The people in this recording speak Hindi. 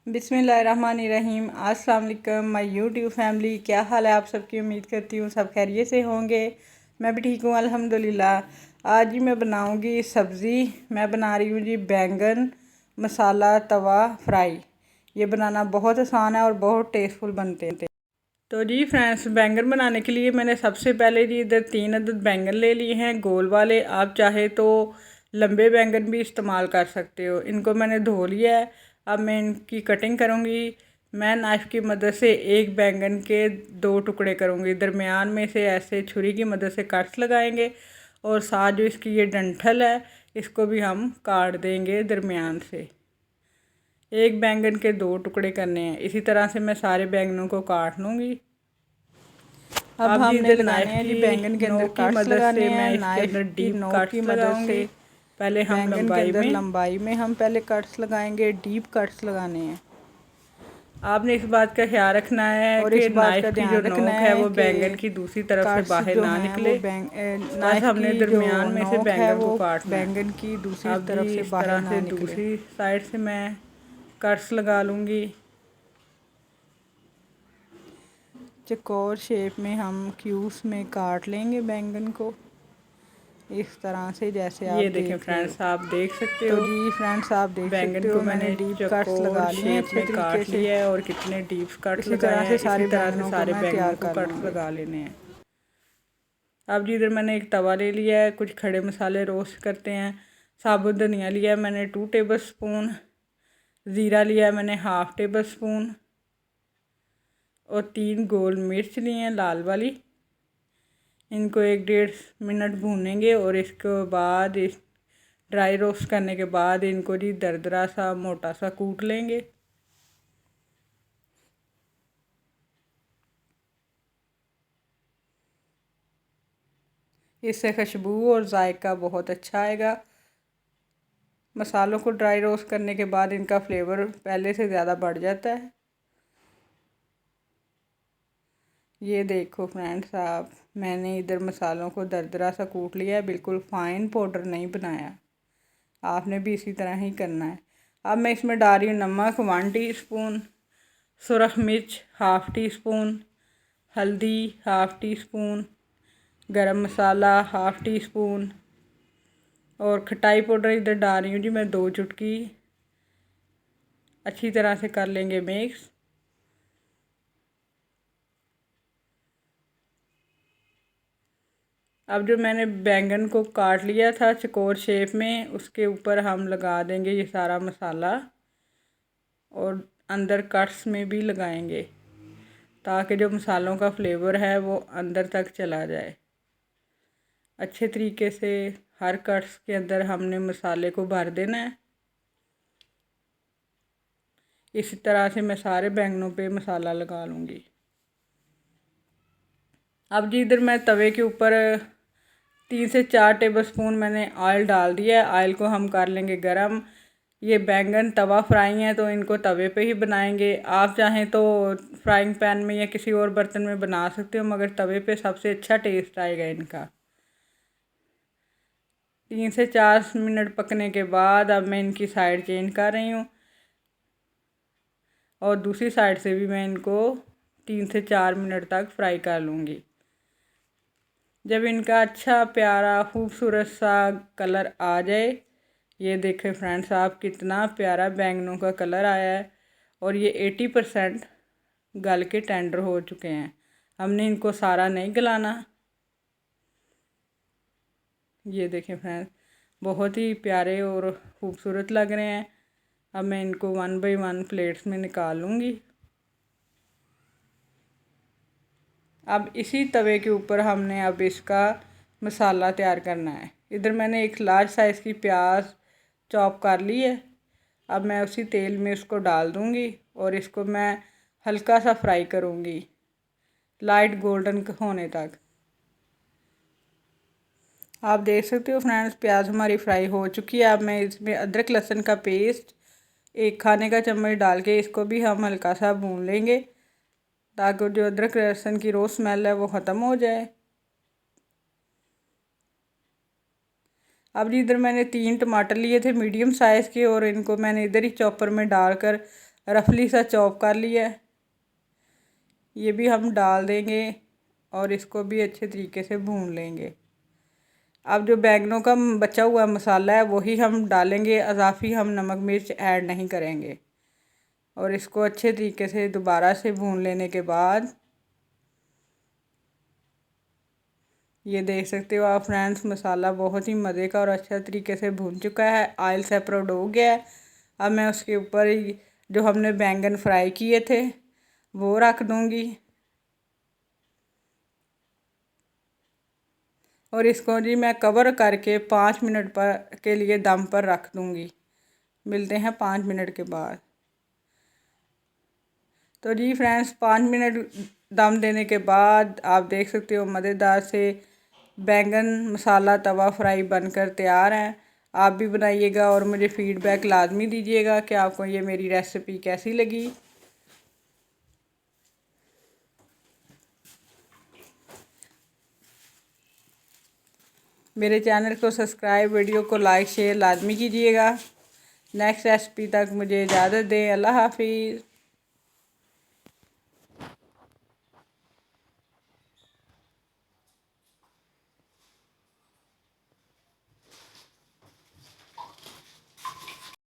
बिस्मिल्लाहिर्रहमानिर्रहीम। अस्सलाम वालेकुम माय यूट्यूब फैमिली, क्या हाल है आप सबकी। उम्मीद करती हूँ सब खैरियत से होंगे। मैं भी ठीक हूँ अल्हम्दुलिल्लाह। आज ही मैं बनाऊँगी सब्ज़ी। मैं बना रही हूँ जी बैंगन मसाला तवा फ्राई। ये बनाना बहुत आसान है और बहुत टेस्टफुल बनते हैं। तो जी फ्रेंड्स, बैंगन बनाने के लिए मैंने सबसे पहले जी इधर 3 अदद बैंगन ले लिए हैं गोल वाले। आप चाहे तो लंबे बैंगन भी इस्तेमाल कर सकते हो। इनको मैंने धो लिया है। अब मैं इनकी कटिंग करूँगी। मैं नाइफ़ की मदद से एक बैंगन के 2 टुकड़े करूँगी। दरमियान में से ऐसे छुरी की मदद से कट्स लगाएंगे और साथ जो इसकी ये डंठल है इसको भी हम काट देंगे दरमियान से। एक बैंगन के 2 टुकड़े करने हैं। इसी तरह से मैं सारे बैंगनों को काट लूँगी। अब हमने लगाने हैं जी बैंगन के अंदर कट्स लगाने हैं। नाइफ की नोक की मदद से पहले हम लंबाई में हम पहले कट्स लगाएंगे। डीप कट्स लगाने हैं। आपने इस बात का ख्याल रखना है कि नाइफ की जो नोक है वो बैंगन की दूसरी तरफ से बाहर ना निकले। बस हमने दरमियान में से बैंगन को काटना है। बैंगन की दूसरी तरफ से बाहर ना निकले। दूसरी साइड से मैं कट्स लगा लूँगी। चौकोर शेप में हम क्यूब्स में काट लेंगे बैंगन को इस तरह से, जैसे आप ये देखें फ्रेंड्स, आप देख सकते हो। तो जी फ्रेंड्स, आप देख सकते हो मैंने डीप कट्स लगा लिए हैं अच्छे तरीके से। है और कितने डीप कट्स लगाए हैं। इसी तरह से सारे बैंगनों को कट्स लगा लेने हैं। अब जी इधर मैंने एक तवा ले लिया है। कुछ खड़े मसाले रोस्ट करते हैं। साबुत धनिया लिया है मैंने 2 टेबल स्पून। ज़ीरा लिया है मैंने 1/2 टेबल स्पून और 3 गोल मिर्च लिए हैं लाल वाली। इनको 1-1.5 मिनट भूनेंगे और इसके बाद इस ड्राई रोस्ट करने के बाद इनको जी दरदरा सा मोटा सा कूट लेंगे। इससे खुशबू और जायका बहुत अच्छा आएगा। मसालों को ड्राई रोस्ट करने के बाद इनका फ्लेवर पहले से ज़्यादा बढ़ जाता है। ये देखो फ्रेंड्स, आप मैंने इधर मसालों को दरदरा सा कूट लिया है। बिल्कुल फ़ाइन पाउडर नहीं बनाया। आपने भी इसी तरह ही करना है। अब मैं इसमें डाल रही हूँ नमक 1 टीस्पून, सुरख मिर्च 1/2 टीस्पून, हल्दी 1/2 टीस्पून, गरम मसाला 1/2 टीस्पून और खटाई पाउडर इधर डाल रही हूँ जी मैं 2 चुटकी। अच्छी तरह से कर लेंगे मिक्स। अब जो मैंने बैंगन को काट लिया था चौकोर शेप में, उसके ऊपर हम लगा देंगे ये सारा मसाला और अंदर कट्स में भी लगाएंगे ताकि जो मसालों का फ्लेवर है वो अंदर तक चला जाए। अच्छे तरीके से हर कट्स के अंदर हमने मसाले को भर देना है। इसी तरह से मैं सारे बैंगनों पे मसाला लगा लूँगी। अब जी इधर मैं तवे के ऊपर 3 से 4 टेबल स्पून मैंने ऑयल डाल दिया है। ऑयल को हम कर लेंगे गरम। ये बैंगन तवा फ्राई हैं तो इनको तवे पे ही बनाएंगे। आप चाहें तो फ्राइंग पैन में या किसी और बर्तन में बना सकते हो, मगर तवे पे सबसे अच्छा टेस्ट आएगा इनका। 3 से 4 मिनट पकने के बाद अब मैं इनकी साइड चेंज कर रही हूँ और दूसरी साइड से भी मैं इनको 3 से 4 मिनट तक फ्राई कर लूँगी। जब इनका अच्छा प्यारा खूबसूरत सा कलर आ जाए, ये देखें फ्रेंड्स, आप कितना प्यारा बैंगनों का कलर आया है और ये 80% गल के टेंडर हो चुके हैं। हमने इनको सारा नहीं गलाना। ये देखें फ्रेंड्स, बहुत ही प्यारे और ख़ूबसूरत लग रहे हैं। अब मैं इनको 1 बाय 1 प्लेट्स में निकाल लूँगी। अब इसी तवे के ऊपर हमने अब इसका मसाला तैयार करना है। इधर मैंने एक लार्ज साइज़ की प्याज चॉप कर ली है। अब मैं उसी तेल में इसको डाल दूँगी और इसको मैं हल्का सा फ्राई करूँगी लाइट गोल्डन होने तक। आप देख सकते हो फ्रेंड्स, प्याज हमारी फ्राई हो चुकी है। अब मैं इसमें अदरक लहसुन का पेस्ट 1 खाने का चम्मच डाल के इसको भी हम हल्का सा भून लेंगे ताकि जो अदरक लहसुन की रो स्मेल है वो ख़त्म हो जाए। अब इधर मैंने 3 टमाटर लिए थे मीडियम साइज़ के और इनको मैंने इधर ही चॉपर में डालकर रफली सा चॉप कर लिया है, ये भी हम डाल देंगे और इसको भी अच्छे तरीके से भून लेंगे। अब जो बैंगनों का बचा हुआ मसाला है वही हम डालेंगे, अज़ाफ़ी हम नमक मिर्च ऐड नहीं करेंगे। और इसको अच्छे तरीके से दोबारा से भून लेने के बाद ये देख सकते हो आप फ्रेंड्स, मसाला बहुत ही मज़े का और अच्छा तरीके से भून चुका है, ऑयल सेपरेट हो गया है। अब मैं उसके ऊपर जो हमने बैंगन फ्राई किए थे वो रख दूँगी और इसको जी मैं कवर करके 5 मिनट पर के लिए दम पर रख दूँगी। मिलते हैं 5 मिनट के बाद। तो जी फ्रेंड्स 5 मिनट दम देने के बाद आप देख सकते हो मज़ेदार से बैंगन मसाला तवा फ्राई बनकर तैयार है। आप भी बनाइएगा और मुझे फ़ीडबैक लाजमी दीजिएगा कि आपको ये मेरी रेसिपी कैसी लगी। मेरे चैनल को सब्सक्राइब, वीडियो को लाइक शेयर लाजमी कीजिएगा। नेक्स्ट रेसिपी तक मुझे इजाज़त दें। अल्लाह हाफिज़।